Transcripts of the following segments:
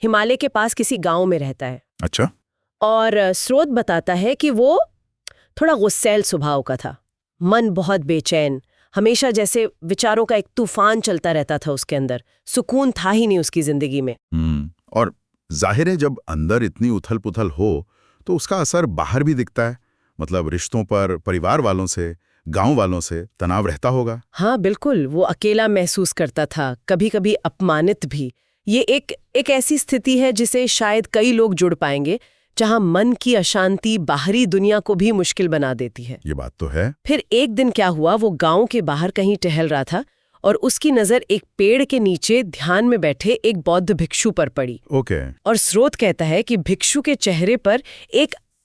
हिमालय के पास किसी गांव में रहता है। अच्छा। और स्रोत बताता है कि वो थोड़ा गुस्सैल स्वभाव का था, मन बहुत बेचैन, हमेशा जैसे विचारों का एक तूफान चलता रहता था उसके अंदर, सुकून था ही नहीं उसकी जिंदगी में। और जाहिर है जब अंदर इतनी उथल पुथल हो तो उसका असर बाहर भी दिखता है, मतलब रिश्तों पर, परिवार वालों से, गांव वालों से तनाव रहता होगा। हाँ बिल्कुल, वो अकेला महसूस करता था, कभी कभी अपमानित भी। ये एक ऐसी स्थिति है जिसे शायद कई लोग जुड़ पाएंगे, जहां मन की अशांति बाहरी दुनिया को भी मुश्किल बना देती है। ये बात तो है। फिर एक दिन क्या हुआ, वो गांव के बाहर कहीं टहल रहा था और उसकी नजर एक पेड़ के नीचे ध्यान में बैठे एक बौद्ध भिक्षु पर पड़ी। ओके। और स्रोत कहता है कि भिक्षु के चेहरे पर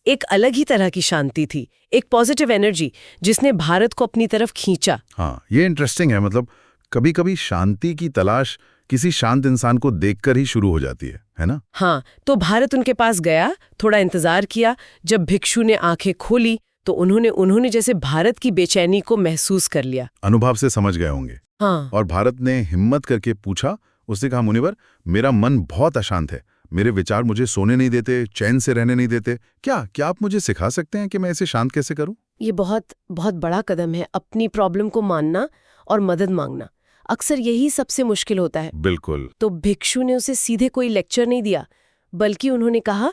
एक अलग ही तरह की शांति थी, एक पॉजिटिव एनर्जी जिसने भारत को अपनी तरफ खींचा। हाँ, ये इंटरेस्टिंग है। मतलब कभी कभी शांति की तलाश किसी शांत इंसान को देखकर ही शुरू हो जाती है ना? हाँ, तो भारत उनके पास गया, थोड़ा इंतजार किया। जब भिक्षु ने आंखें खोली तो उन्होंने जैसे भारत की बेचैनी को महसूस कर लिया। अनुभव से समझ गए होंगे। हाँ। और भारत ने हिम्मत करके पूछा, उसने कहा, मुनिवर, मेरा मन बहुत अशांत है, मेरे विचार मुझे सोने नहीं देते, चैन से रहने नहीं देते। क्या आप मुझे सिखा सकते हैं कि मैं इसे शांत कैसे करूं? ये बहुत बहुत बड़ा कदम है, अपनी प्रॉब्लम को मानना और मदद मांगना। अक्सर यही सबसे मुश्किल होता है। बिल्कुल। तो भिक्षु ने उसे सीधे कोई लेक्चर नहीं दिया, बल्कि उन्होंने कहा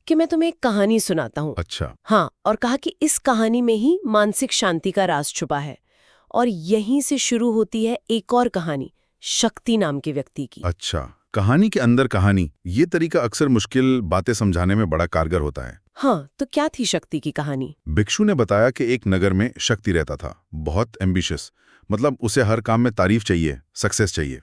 कि मैं तुम्हें एक कहानी सुनाता हूँ। अच्छा। हाँ, और कहा कि इस कहानी में ही मानसिक शांति का राज छुपा है। और यहीं से शुरू होती है एक और कहानी, शक्ति नाम के व्यक्ति की। अच्छा, कहानी के अंदर कहानी, ये तरीका अक्सर मुश्किल बातें समझाने में बड़ा कारगर होता है। हाँ, तो क्या थी शक्ति की कहानी? भिक्षु ने बताया कि एक नगर में शक्ति रहता था, बहुत एम्बिशियस, मतलब उसे हर काम में तारीफ चाहिए, सक्सेस चाहिए।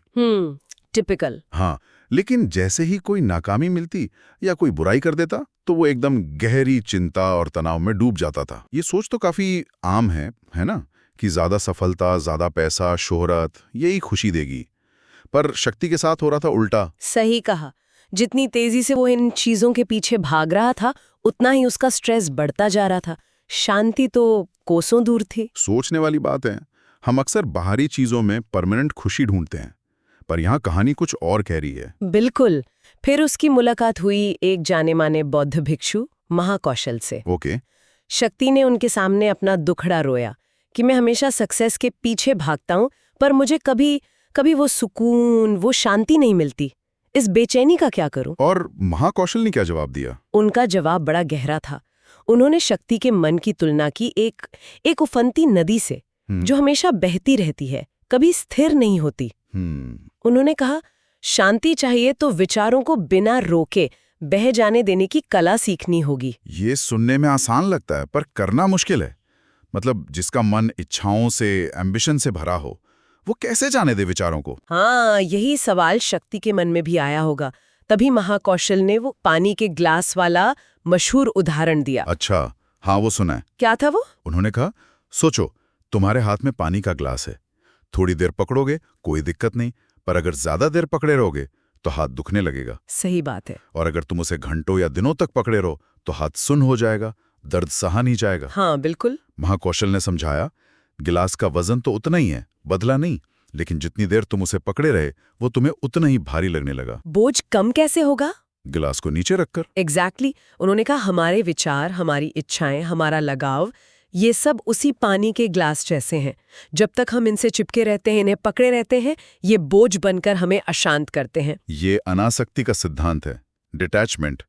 टिपिकल। हाँ, लेकिन जैसे ही कोई नाकामी मिलती या कोई बुराई कर देता तो वो एकदम गहरी चिंता और तनाव में डूब जाता था। ये सोच तो काफी आम है ना, कि ज्यादा सफलता, ज्यादा पैसा, शोहरत, यही खुशी देगी। पर शक्ति के साथ हो रहा था उल्टा। सही कहा। जितनी तेजी से वो इन चीजों के पीछे भाग रहा था, उतना ही उसका स्ट्रेस बढ़ता जा रहा था। शांति तो कोसों दूर थी। सोचने वाली बात है। हम अक्सर बाहरी चीजों में परमानेंट खुशी ढूंढते हैं, पर यहाँ कहानी कुछ और कह रही है। बिल्कुल। फिर उसकी मुलाकात हुई एक जाने माने बौद्ध भिक्षु महाकौशल से। ओके। शक्ति ने उनके सामने अपना दुखड़ा रोया कि मैं हमेशा सक्सेस के पीछे भागता हूँ, पर मुझे कभी वो सुकून, वो शांति नहीं मिलती। इस बेचैनी का क्या करूं? और महाकौशल ने क्या जवाब दिया? उनका जवाब बड़ा गहरा था। उन्होंने शक्ति के मन की तुलना की एक उफनती नदी से, जो हमेशा बहती रहती है, कभी स्थिर नहीं होती। उन्होंने कहा, शांति चाहिए तो विचारों को बिना रोके बह जाने देने की कला सीखनी होगी। ये सुनने में आसान लगता है, पर करना मुश्किल है। मतलब जिसका मन इच्छाओं से, एम्बिशन से भरा हो, वो कैसे जाने दे विचारों को? हाँ, यही सवाल शक्ति के मन में भी आया होगा। तभी महाकौशल ने वो पानी के ग्लास वाला मशहूर उदाहरण दिया। अच्छा, हाँ, वो सुना है। क्या था वो? उन्होंने कहा, सोचो, तुम्हारे हाथ में पानी का ग्लास है, थोड़ी देर पकड़ोगे कोई दिक्कत नहीं, पर अगर ज्यादा देर पकड़े रहोगे तो हाथ दुखने लगेगा। सही बात है। और अगर तुम उसे घंटों या दिनों तक पकड़े रहो तो हाथ सुन्न हो जाएगा, दर्द सहा नहीं जाएगा। हाँ बिल्कुल। महाकौशल ने समझाया, गिलास का वजन तो उतना ही है, बदला नहीं, लेकिन जितनी देर तुम उसे पकड़े रहे वो तुम्हें उतना ही भारी लगने लगा। बोझ कम कैसे होगा? गिलास को नीचे रखकर। एग्जैक्टली। उन्होंने कहा, हमारे विचार, हमारी इच्छाएं, हमारा लगाव, ये सब उसी पानी के ग्लास जैसे हैं। जब तक हम इनसे चिपके रहते हैं, इन्हें पकड़े रहते हैं, ये बोझ बनकर हमें अशांत करते हैं। ये अनासक्ति का सिद्धांत है, डिटैचमेंट।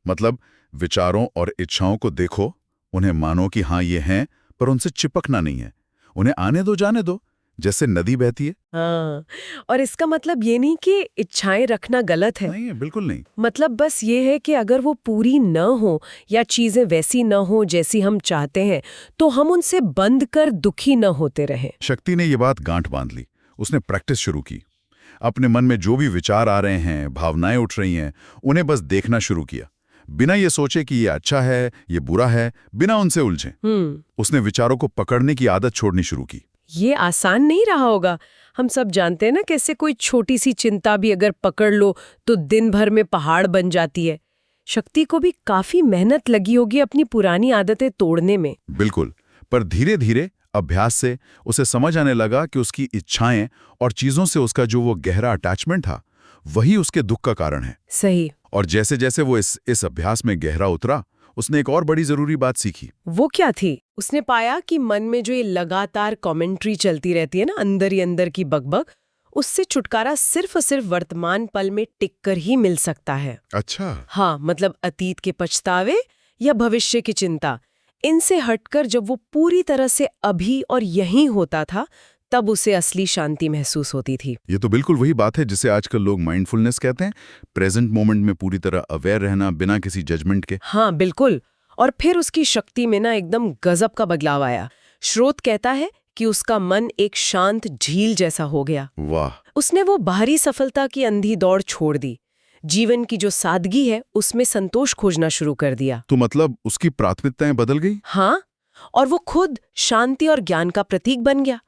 मतलब विचारों और इच्छाओं को देखो, उन्हें मानो कि हाँ ये हैं, पर उनसे चिपकना नहीं है। उन्हें आने दो, जाने दो, जैसे नदी बहती है। हाँ, और इसका मतलब ये नहीं कि इच्छाएं रखना गलत है। नहीं है, बिल्कुल नहीं। मतलब बस ये है कि अगर वो पूरी न हो या चीजें वैसी न हो जैसी हम चाहते हैं, तो हम उनसे बंद कर दुखी न होते रहें। शक्ति ने ये बात गांठ बांध ली। उसने प्रैक्टिस शुरू की। अपने मन में जो भी विचार आ रहे हैं, भावनाएं उठ रही हैं, उन्हें बस देखना शुरू किया, बिना ये सोचे कि ये अच्छा है, ये बुरा है, बिना उनसे उलझे। उसने विचारों को पकड़ने की आदत छोड़नी शुरू की। ये आसान नहीं रहा होगा। हम सब जानते हैं ना, कैसे कोई छोटी सी चिंता भी अगर पकड़ लो तो दिन भर में पहाड़ बन जाती है। शक्ति को भी काफी मेहनत लगी होगी अपनी पुरानी आदतें तोड़ने में। बिल्कुल, पर धीरे धीरे अभ्यास से उसे समझ आने लगा कि उसकी इच्छाएं और चीजों से उसका जो वो गहरा अटैचमेंट था, वही उसके दुख का कारण है। सही। और जैसे जैसे वो इस अभ्यास में गहरा उतरा, उसने एक और बड़ी जरूरी बात सीखी। वो क्या थी? उसने पाया कि मन में जो ये लगातार कमेंट्री चलती रहती है ना, अंदर ही अंदर की बकबक, उससे छुटकारा सिर्फ और सिर्फ वर्तमान पल में टिक कर ही मिल सकता है। अच्छा। हाँ, मतलब अतीत के पछतावे या भविष्य की चिंता, इनसे हटकर जब वो पूरी तरह से अभी और यहीं होता था, तब उसे असली शांति महसूस होती थी। ये तो बिल्कुल वही बात है जिसे आजकल लोग माइंडफुलनेस कहते हैं, प्रेजेंट मोमेंट में पूरी तरह अवेयर रहना बिना किसी जजमेंट के। हाँ बिल्कुल। और फिर उसकी शक्ति में ना एकदम गजब का बदलाव आया। स्रोत कहता है कि उसका मन एक शांत झील जैसा हो गया। वाह। उसने वो बाहरी सफलता की अंधी दौड़ छोड़ दी, जीवन की जो सादगी है उसमें संतोष खोजना शुरू कर दिया। तो मतलब उसकी प्राथमिकताएं बदल गई। हाँ, और वो खुद शांति और ज्ञान का प्रतीक बन गया।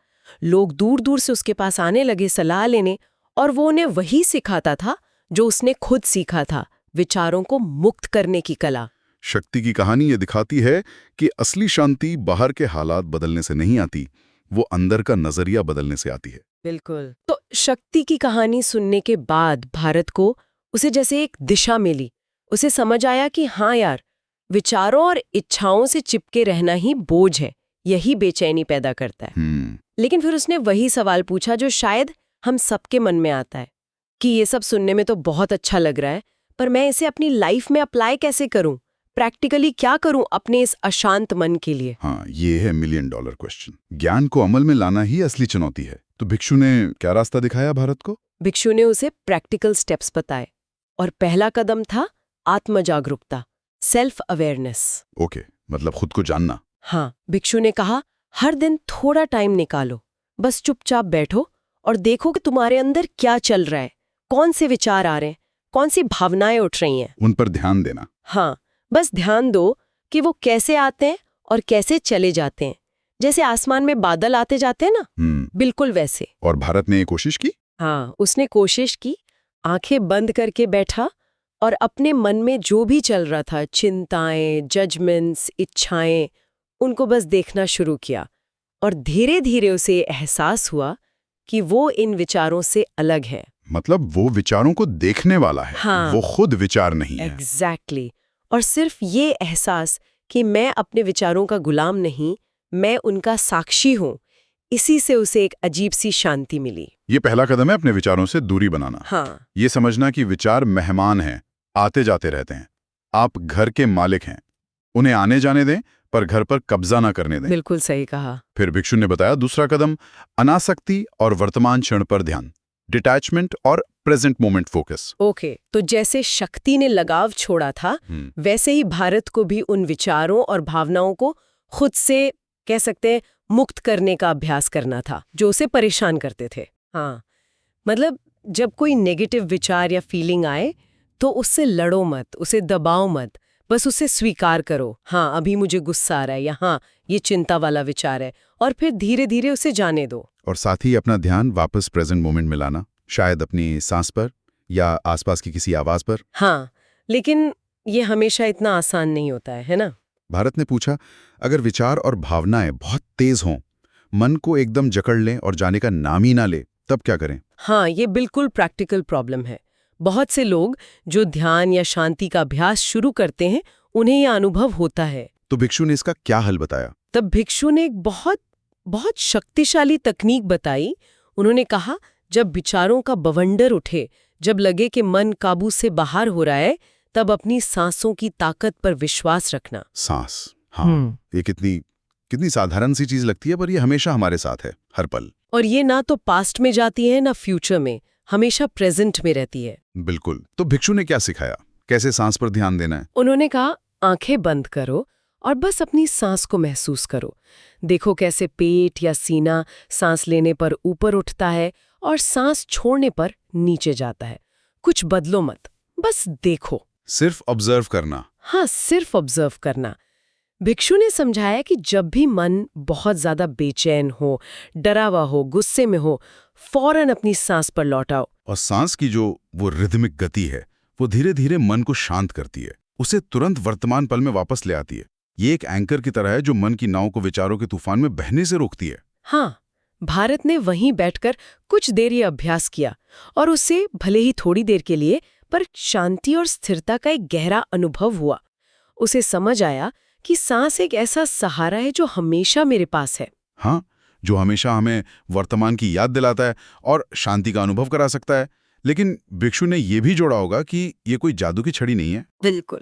लोग दूर दूर से उसके पास आने लगे सलाह लेने, और वो उन्हें वही सिखाता था जो उसने खुद सीखा था, विचारों को मुक्त करने की कला। शक्ति की कहानी ये दिखाती है कि असली शांति बाहर के हालात बदलने से नहीं आती, वो अंदर का नजरिया बदलने से आती है। बिल्कुल। तो शक्ति की कहानी सुनने के बाद भारत को उसे जैसे एक दिशा मिली। उसे समझ आया कि हाँ यार, विचारों और इच्छाओं से चिपके रहना ही बोझ है, यही बेचैनी पैदा करता है। लेकिन फिर उसने वही सवाल पूछा जो शायद हम सबके मन में आता है कि ये सब सुनने में तो बहुत अच्छा लग रहा है, पर मैं इसे अपनी लाइफ में अप्लाई कैसे करूं? प्रैक्टिकली क्या करूं अपने इस अशांत मन के लिए? हाँ, ये है $1 मिलियन क्वेश्चन। ज्ञान को अमल में लाना ही असली चुनौती है। तो भिक्षु ने क्या रास्ता दिखाया भारत को? भिक्षु ने उसे प्रैक्टिकल स्टेप्स बताए, और पहला कदम था आत्मजागरूकता, सेल्फ अवेयरनेस। ओके, मतलब खुद को जानना। हाँ, भिक्षु ने कहा हर दिन थोड़ा टाइम निकालो, बस चुपचाप बैठो और देखो कि तुम्हारे अंदर क्या चल रहा है, कौन से विचार आ रहे हैं, कौन सी भावनाएं उठ रही हैं। उन पर ध्यान देना। हाँ, बस ध्यान दो कि वो कैसे आते हैं और कैसे चले जाते हैं। जैसे आसमान में बादल आते जाते हैं ना, बिल्कुल वैसे। और भारत ने ये कोशिश की? हाँ, उसने कोशिश की, आंखें बंद करके बैठा और अपने मन में जो भी चल रहा था, चिंताएं, जजमेंट्स, इच्छाएं, उनको बस देखना शुरू किया। और धीरे धीरे उसे एहसास हुआ कि वो इन विचारों से अलग है। मतलब वो विचारों को देखने वाला है। हाँ, वो खुद विचार नहीं है। एग्जैक्टली। और सिर्फ ये एहसास कि मैं अपने विचारों का गुलाम नहीं, मैं उनका साक्षी हूँ, इसी से उसे एक अजीब सी शांति मिली। ये पहला कदम है अपने विचारों से दूरी बनाना। हाँ, ये समझना कि विचार मेहमान हैं, आते जाते रहते हैं। आप घर के मालिक हैं, उन्हें आने जाने दें, पर घर पर कब्जा ना करने दें। बिल्कुल सही कहा। फिर भिक्षु ने बताया दूसरा कदम, अनासक्ति और वर्तमान क्षण पर ध्यान, डिटैचमेंट और प्रेजेंट मोमेंट फोकस। ओके, तो जैसे शक्ति ने लगाव छोड़ा था, वैसे ही भारत को भी उन विचारों और भावनाओं को खुद से, कह सकते हैं, मुक्त करने का अभ्यास करना था जो उसे परेशान करते थे। हाँ, मतलब जब कोई नेगेटिव विचार या फीलिंग आए तो उससे लड़ो मत, उसे दबाओ मत, बस उसे स्वीकार करो। हाँ, अभी मुझे गुस्सा आ रहा है, या हाँ, ये चिंता वाला विचार है, और फिर धीरे धीरे उसे जाने दो। और साथ ही अपना ध्यान वापस प्रेजेंट मोमेंट में लाना, शायद अपनी सांस पर या आसपास की किसी आवाज पर। हाँ, लेकिन ये हमेशा इतना आसान नहीं होता है ना? भारत ने पूछा, अगर विचार और भावनाएं बहुत तेज हों, मन को एकदम जकड़ लें और जाने का नाम ही ना ले, तब क्या करें? हाँ, ये बिल्कुल प्रैक्टिकल प्रॉब्लम है। बहुत से लोग जो ध्यान या शांति का अभ्यास शुरू करते हैं, उन्हें यह अनुभव होता है। तो भिक्षु ने इसका क्या हल बताया? तब भिक्षु ने एक बहुत शक्तिशाली तकनीक बताई। उन्होंने कहा, जब विचारों का बवंडर उठे, जब लगे कि मन काबू से बाहर हो रहा है, तब अपनी सांसों की ताकत पर विश्वास रखना। सांस, हाँ, ये कितनी साधारण सी चीज लगती है, पर ये हमेशा हमारे साथ है, हर पल। और ये ना तो पास्ट में जाती है ना फ्यूचर में, हमेशा प्रेजेंट में रहती है। बिल्कुल। तो भिक्षु ने क्या सिखाया, कैसे सांस पर ध्यान देना है? उन्होंने कहा, आंखें बंद करो और बस अपनी सांस को महसूस करो। देखो कैसे पेट या सीना सांस लेने पर ऊपर उठता है और सांस छोड़ने पर नीचे जाता है। कुछ बदलो मत, बस देखो। सिर्फ ऑब्जर्व करना। हाँ, सिर्फ ऑब्जर्व करना। भिक्षु ने समझाया कि जब भी मन बहुत ज्यादा बेचैन हो, डरा हुआ हो, गुस्से में हो, फौरन अपनी सांस पर लौटाओ। और सांस की जो वो रिदमिक गति है, वो धीरे धीरे मन को शांत करती है, उसे तुरंत वर्तमान पल में वापस ले आती है। ये एक एंकर की तरह है जो मन की नाव को विचारों के तूफान में बहने से रोकती है। हाँ, भारत ने वहीं बैठकर कुछ देर ये अभ्यास किया और उससे भले ही थोड़ी देर के लिए पर शांति और स्थिरता का एक गहरा अनुभव हुआ। उसे समझ आया कि सांस एक ऐसा सहारा है जो हमेशा मेरे पास है। हाँ, जो हमेशा हमें वर्तमान की याद दिलाता है और शांति का अनुभव करा सकता है। लेकिन भिक्षु ने यह भी जोड़ा होगा कि ये कोई जादू की छड़ी नहीं है। बिल्कुल।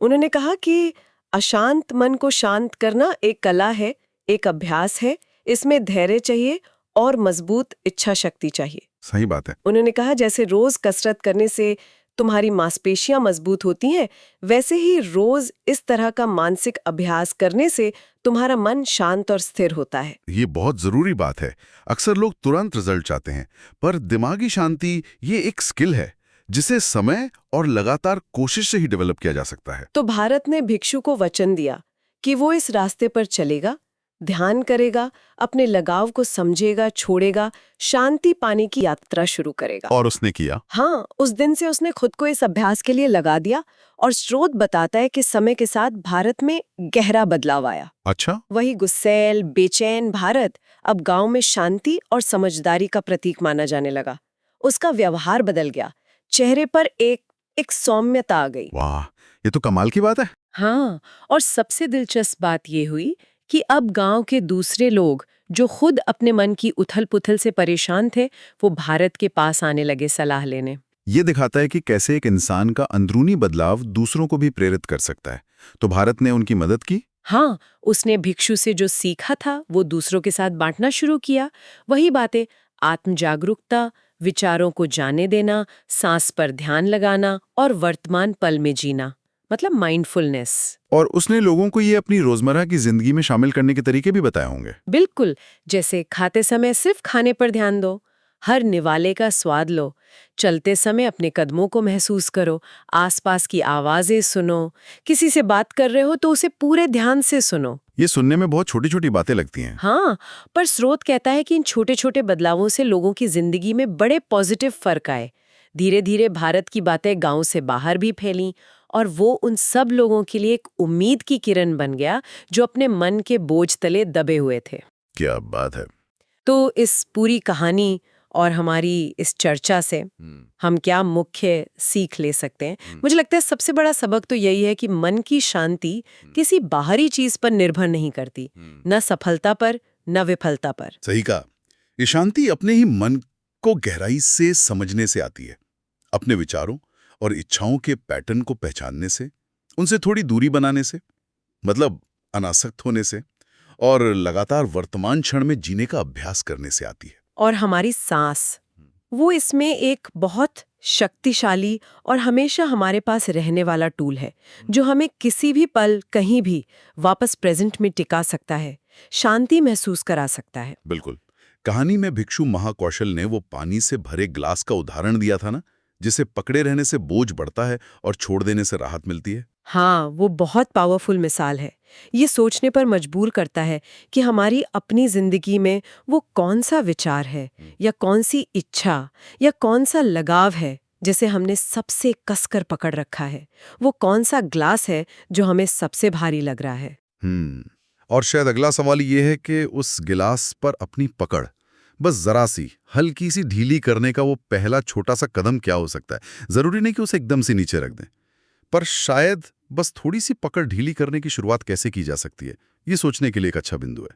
उन्होंने कहा कि अशांत मन को शांत करना एक कला है, एक अभ्यास है, इसमें धैर्य चाहिए और मजबूत इच्छा शक्ति चाहिए। सही बात है। उन्होंने कहा जैसे रोज कसरत करने से तुम्हारी मांसपेशियां मजबूत होती हैं, वैसे ही रोज इस तरह का मानसिक अभ्यास करने से तुम्हारा मन शांत और स्थिर होता है। ये बहुत जरूरी बात है। अक्सर लोग तुरंत रिजल्ट चाहते हैं, पर दिमागी शांति ये एक स्किल है जिसे समय और लगातार कोशिश से ही डेवलप किया जा सकता है। तो भारत ने भिक्षु को वचन दिया कि वो इस रास्ते पर चलेगा, ध्यान करेगा, अपने लगाव को समझेगा, छोड़ेगा, शांति पाने की यात्रा शुरू करेगा। और उसने किया। हाँ, उस दिन से उसने खुद को इस अभ्यास के लिए लगा दिया और स्रोत बताता है कि समय के साथ भारत में गहरा बदलाव आया। अच्छा। वही गुस्सैल, बेचैन भारत अब गांव में शांति और समझदारी का प्रतीक माना जाने लगा। उसका व्यवहार बदल गया, चेहरे पर एक सौम्यता आ गई। वाह, ये तो कमाल की बात है। हाँ, और सबसे दिलचस्प बात ये हुई कि अब गांव के दूसरे लोग जो खुद अपने मन की उथल-पुथल से परेशान थे, वो भारत के पास आने लगे सलाह लेने। ये दिखाता है कि कैसे एक इंसान का अंदरूनी बदलाव दूसरों को भी प्रेरित कर सकता है। तो भारत ने उनकी मदद की। हाँ, उसने भिक्षु से जो सीखा था वो दूसरों के साथ बांटना शुरू किया। वही बातें, आत्म जागरूकता, विचारों को जाने देना, सांस पर ध्यान लगाना और वर्तमान पल में जीना, मतलब माइंडफुलनेस। और उसने लोगों को ये अपनी रोजमर्रा की जिंदगी में शामिल करने के तरीके भी बताए होंगे। बिल्कुल, जैसे खाते समय सिर्फ खाने पर ध्यान दो, हर निवाले का स्वाद लो, चलते समय अपने कदमों को महसूस करो, आसपास की आवाजें सुनो, किसी से बात कर रहे हो तो उसे पूरे ध्यान से सुनो। ये सुनने में बहुत छोटी छोटी बातें लगती हैं। हाँ, पर स्रोत कहता है कि इन छोटे छोटे बदलावों से लोगों की जिंदगी में बड़े पॉजिटिव फर्क आए। धीरे धीरे भारत की बातें गांव से बाहर भी फैलीं और वो उन सब लोगों के लिए एक उम्मीद की किरण बन गया जो अपने मन के बोझ तले दबे हुए थे। क्या बात है। तो इस पूरी कहानी और हमारी इस चर्चा से हम क्या मुख्य सीख ले सकते हैं? मुझे लगता है सबसे बड़ा सबक तो यही है कि मन की शांति किसी बाहरी चीज पर निर्भर नहीं करती, न सफलता पर न विफलता पर। सही कहा। ये शांति अपने ही मन को गहराई से समझने से आती है, अपने विचारों और इच्छाओं के पैटर्न को पहचानने से, उनसे थोड़ी दूरी बनाने से, मतलब अनासक्त होने से, और लगातार वर्तमान क्षण में जीने का अभ्यास करने से आती है। और हमारी सांस, वो इसमें एक बहुत शक्तिशाली और हमेशा हमारे पास रहने वाला टूल है जो हमें किसी भी पल कहीं भी वापस प्रेजेंट में टिका सकता है, शांति महसूस करा सकता है। बिल्कुल। कहानी में भिक्षु महाकौशल ने वो पानी से भरे ग्लास का उदाहरण दिया था ना, जिसे पकड़े रहने से बोझ बढ़ता है और छोड़ देने से राहत मिलती है। हाँ, वो बहुत पावरफुल मिसाल है। ये सोचने पर मजबूर करता है कि हमारी अपनी जिंदगी में वो कौन सा विचार है या कौन सी इच्छा या कौन सा लगाव है जिसे हमने सबसे कसकर पकड़ रखा है, वो कौन सा ग्लास है जो हमें सबसे भारी लग रहा है। और शायद अगला सवाल ये है कि उस गिलास पर अपनी पकड़, बस जरा सी हल्की सी ढीली करने का वो पहला छोटा सा कदम क्या हो सकता है। जरूरी नहीं कि उसे एकदम से नीचे रख दें, पर शायद बस थोड़ी सी पकड़ ढीली करने की शुरुआत कैसे की जा सकती है, ये सोचने के लिए एक अच्छा बिंदु है।